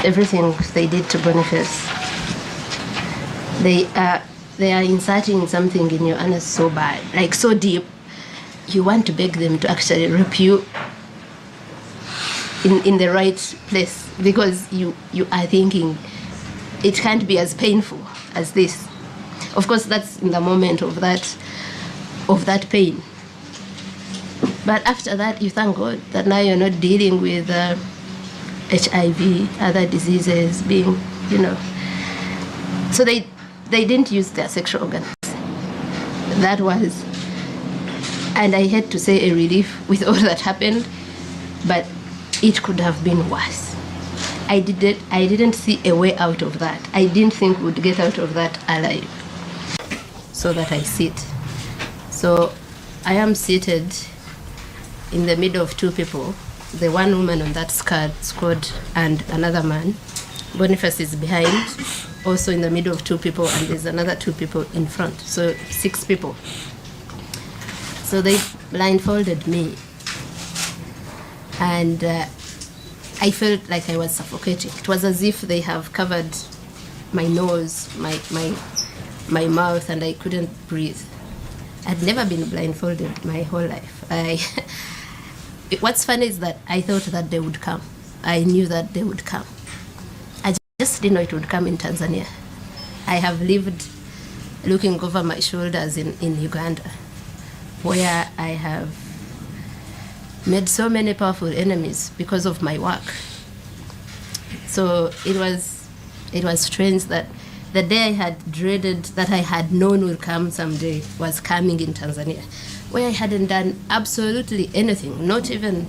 everything they did to Boniface. They are inserting something in your anus so bad, like so deep, you want to beg them to actually rape you in the right place, because you are thinking it can't be as painful as this. Of course, that's in the moment of that pain. But after that, you thank God that now you're not dealing with HIV, other diseases being, So they didn't use their sexual organs. That was, and I had to say, a relief with all that happened, but it could have been worse. I didn't see a way out of that. I didn't think we'd get out of that alive. So that I sit. So I am seated in the middle of two people, the one woman on that squad and another man. Boniface is behind, also in the middle of two people, and there's another two people in front, so 6 people. So they blindfolded me, and I felt like I was suffocating. It was as if they have covered my nose, my mouth, and I couldn't breathe. I'd never been blindfolded my whole life. What's funny is that I thought that they would come. I knew that they would come. I just didn't know it would come in Tanzania. I have lived looking over my shoulders in Uganda, where I have made so many powerful enemies because of my work. So it was strange that the day I had dreaded, that I had known would come someday, was coming in Tanzania, where I hadn't done absolutely anything, not even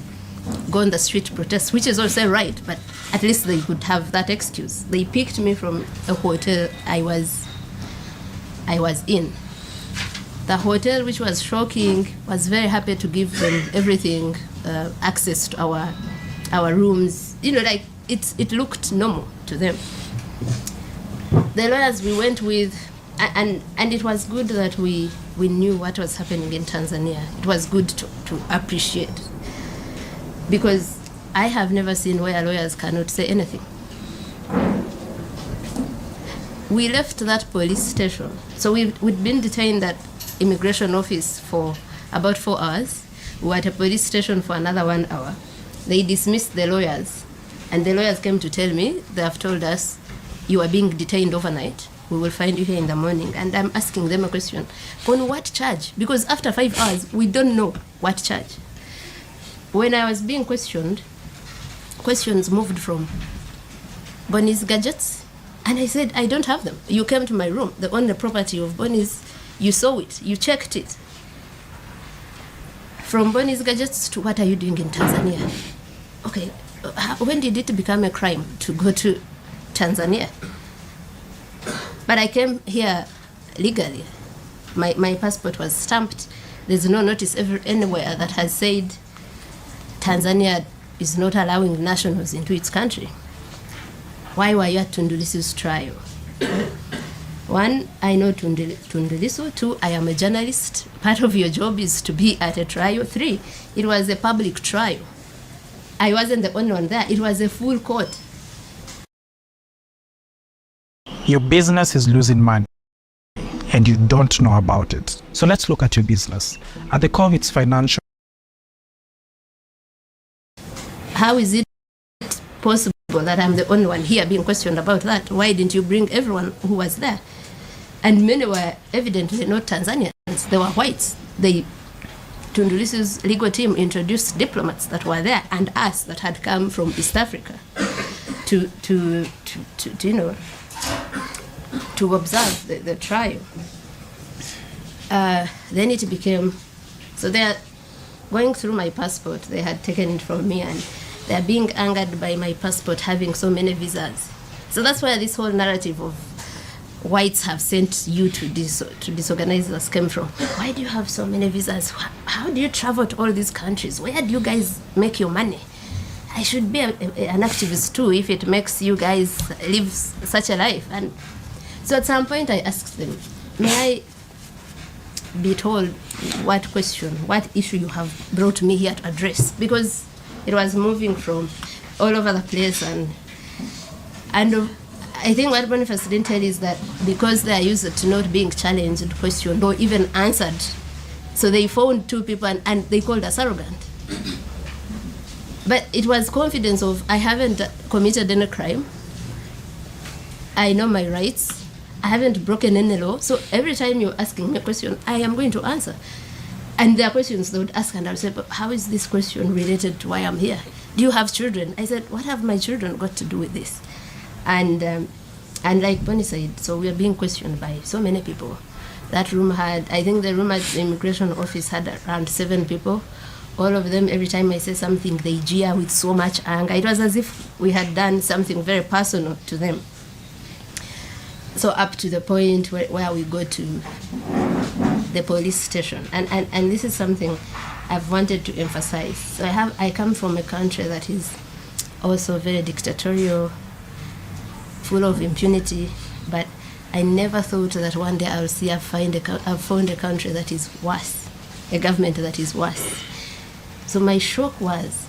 go on the street to protest, which is also right, but at least they could have that excuse. They picked me from a hotel I was in. The hotel, which was shocking, was very happy to give them everything, access to our rooms. Like it looked normal to them. The lawyers we went with, and it was good that we knew what was happening in Tanzania. It was good to appreciate, because I have never seen where lawyers cannot say anything. We left that police station. So we'd been detained at immigration office for about 4 hours. We were at a police station for another 1 hour. They dismissed the lawyers, and the lawyers came to tell me, they have told us, you are being detained overnight. We will find you here in the morning. And I'm asking them a question. On what charge? Because after 5 hours, we don't know what charge. When I was being questioned, questions moved from Bonnie's gadgets. And I said, I don't have them. You came to my room. The only property of Bonnie's, you saw it. You checked it. From Bonnie's gadgets to what are you doing in Tanzania? Okay, when did it become a crime to go to Tanzania? But I came here legally. My passport was stamped. There's no notice anywhere that has said Tanzania is not allowing nationals into its country. Why were you at Tundu Lissu's trial? 1, I know Tundu Lissu. 2, I am a journalist. Part of your job is to be at a trial. 3, it was a public trial. I wasn't the only one there. It was a full court. Your business is losing money and you don't know about it. So let's look at your business. At the core of its financial. How is it possible that I'm the only one here being questioned about that? Why didn't you bring everyone who was there? And many were evidently not Tanzanians. They were whites. Tundu Lissu's legal team introduced diplomats that were there and us that had come from East Africa to observe the trial. Then it became, so they're going through my passport. They had taken it from me, and they're being angered by my passport having so many visas. So that's where this whole narrative of whites have sent you to disorganize us came from. Why do you have so many visas? How do you travel to all these countries? Where do you guys make your money? I should be an activist too if it makes you guys live such a life. And so at some point I asked them, may I be told what issue you have brought me here to address? Because it was moving from all over the place, and And I think what Boniface didn't tell is that because they are used to not being challenged, questioned, or even answered, so they found two people and they called us arrogant. But it was confidence of, I haven't committed any crime. I know my rights. I haven't broken any law. So every time you're asking me a question, I am going to answer. And there are questions they would ask, and I would say, but how is this question related to why I'm here? Do you have children? I said, what have my children got to do with this? And like Bonnie said, so we are being questioned by so many people. That room had, I think the room at the immigration office had around 7 people. All of them, every time I say something, they jeer with so much anger. It was as if we had done something very personal to them. So up to the point where we go to the police station. And this is something I've wanted to emphasize. So I come from a country that is also very dictatorial, full of impunity, but I never thought that one day I'll found a country that is worse, a government that is worse. So my shock was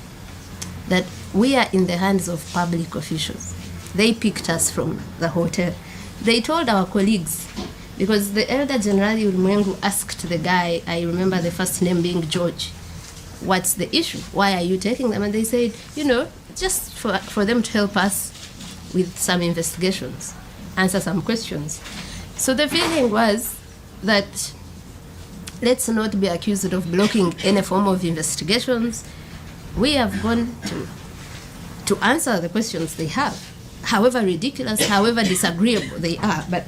that we are in the hands of public officials. They picked us from the hotel. They told our colleagues, because the Elder General Ulimwengu asked the guy, I remember the first name being George, what's the issue? Why are you taking them? And they said, just for them to help us with some investigations, answer some questions. So the feeling was that let's not be accused of blocking any form of investigations. We have gone to answer the questions they have, however ridiculous, however disagreeable they are. But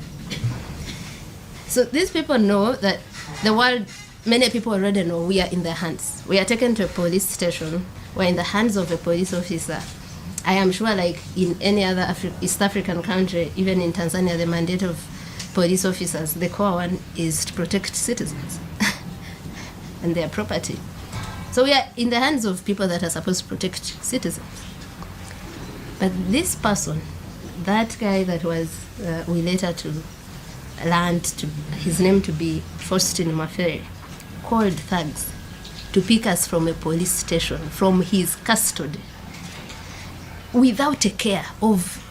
so these people know that the world, many people already know we are in their hands. We are taken to a police station. We're in the hands of a police officer. I am sure, like in any other East African country, even in Tanzania, the mandate of police officers, the core one, is to protect citizens and their property. So we are in the hands of people that are supposed to protect citizens. But this person, that guy that was, we later to learned his name to be Faustin Mafere, called thugs to pick us from a police station, from his custody, without a care of,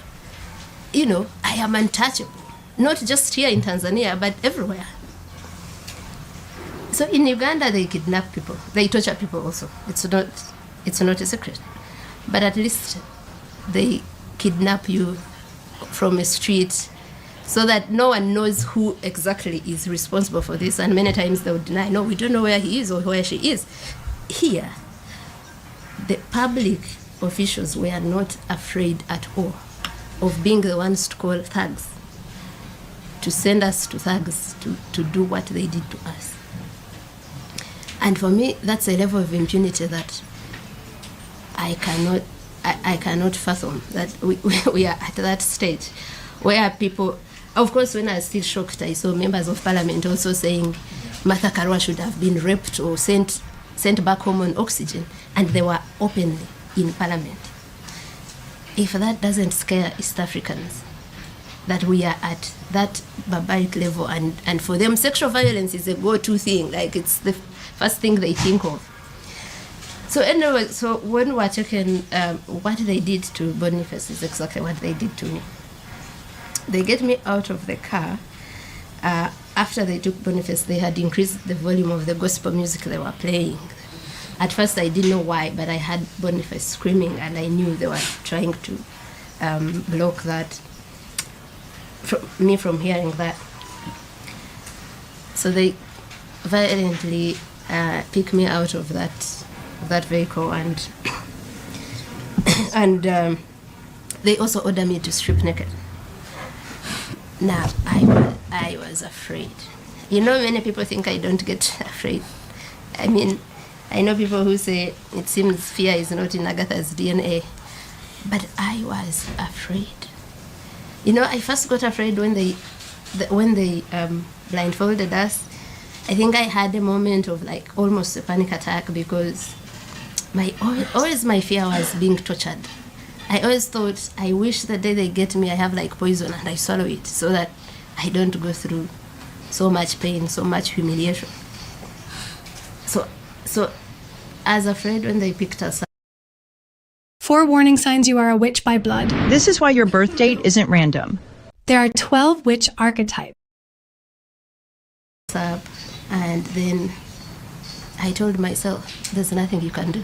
I am untouchable. Not just here in Tanzania, but everywhere. So in Uganda, they kidnap people. They torture people also. It's not a secret. But at least they kidnap you from a street so that no one knows who exactly is responsible for this. And many times they would deny, no, we don't know where he is or where she is. Here, the public officials were not afraid at all of being the ones to call thugs, to send us to thugs to do what they did to us. And for me, that's a level of impunity that I cannot fathom, that we are at that stage where people, of course, when I was still shocked, I saw members of parliament also saying Martha Karua should have been raped or sent back home on oxygen, and they were openly in parliament. If that doesn't scare East Africans, that we are at that barbaric level, and for them sexual violence is a go-to thing, like it's the first thing they think of. So anyway, so when we're checking what they did to Boniface is exactly what they did to me. They get me out of the car. After they took Boniface, they had increased the volume of the gospel music they were playing. At first I didn't know why, but I had Boniface screaming and I knew they were trying to block that, me from hearing that. So they violently pick me out of that vehicle, and they also order me to strip naked. Now I was afraid. Many people think I don't get afraid. I mean, I know people who say it seems fear is not in Agatha's DNA, but I was afraid. I first got afraid when they blindfolded us. I think I had a moment of like almost a panic attack, because always my fear was being tortured. I always thought, I wish the day they get me, I have like poison and I swallow it so that I don't go through so much pain, so much humiliation. So I was afraid when they picked us up. 4 warning signs you are a witch by blood. This is why your birth date isn't random. There are 12 witch archetypes. Up, and then I told myself, there's nothing you can do.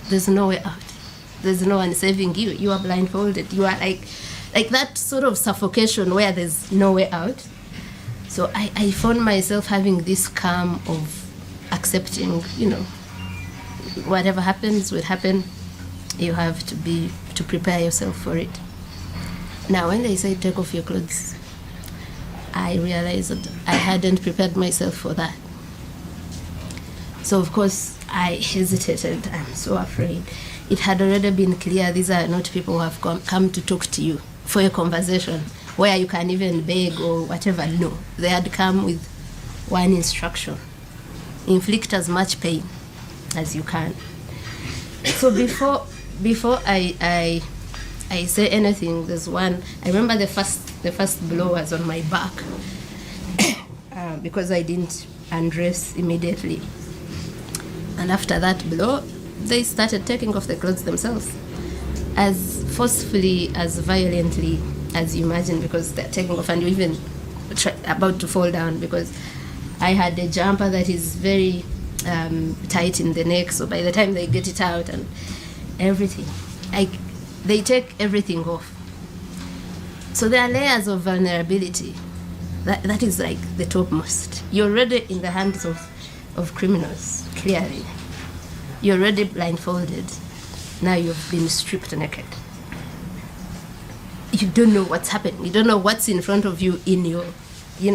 There's no way out. There's no one saving you. You are blindfolded. You are like that sort of suffocation where there's no way out. So I found myself having this calm of accepting, whatever happens will happen. You have to prepare yourself for it. Now, when they say take off your clothes, I realized that I hadn't prepared myself for that. So, of course, I hesitated. I'm so afraid. It had already been clear these are not people who have come to talk to you for a conversation where you can even beg or whatever. No, they had come with one instruction: inflict as much pain as you can. So before I say anything, there's one. I remember the first blow was on my back because I didn't undress immediately. And after that blow, they started taking off the clothes themselves, as forcefully, as violently as you imagine, because they're taking off and you're even about to fall down, because I had a jumper that is very tight in the neck, so by the time they get it out and everything, they take everything off. So there are layers of vulnerability. That is like the topmost. You're already in the hands of criminals, clearly. You're already blindfolded. Now you've been stripped naked. You don't know what's happening. You don't know what's in front of you in your,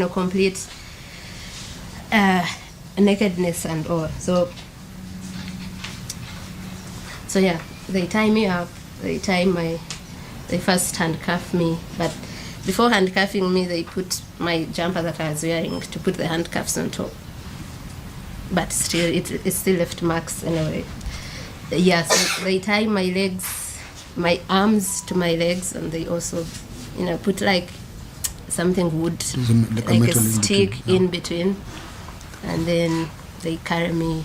complete nakedness and all. So yeah, they tie me up. They first handcuff me, but before handcuffing me, they put my jumper that I was wearing to put the handcuffs on top. But still, it still left marks anyway. Yeah, so they tie my legs, my arms to my legs, and they also, put like something wood, like a stick in between, and then they carry me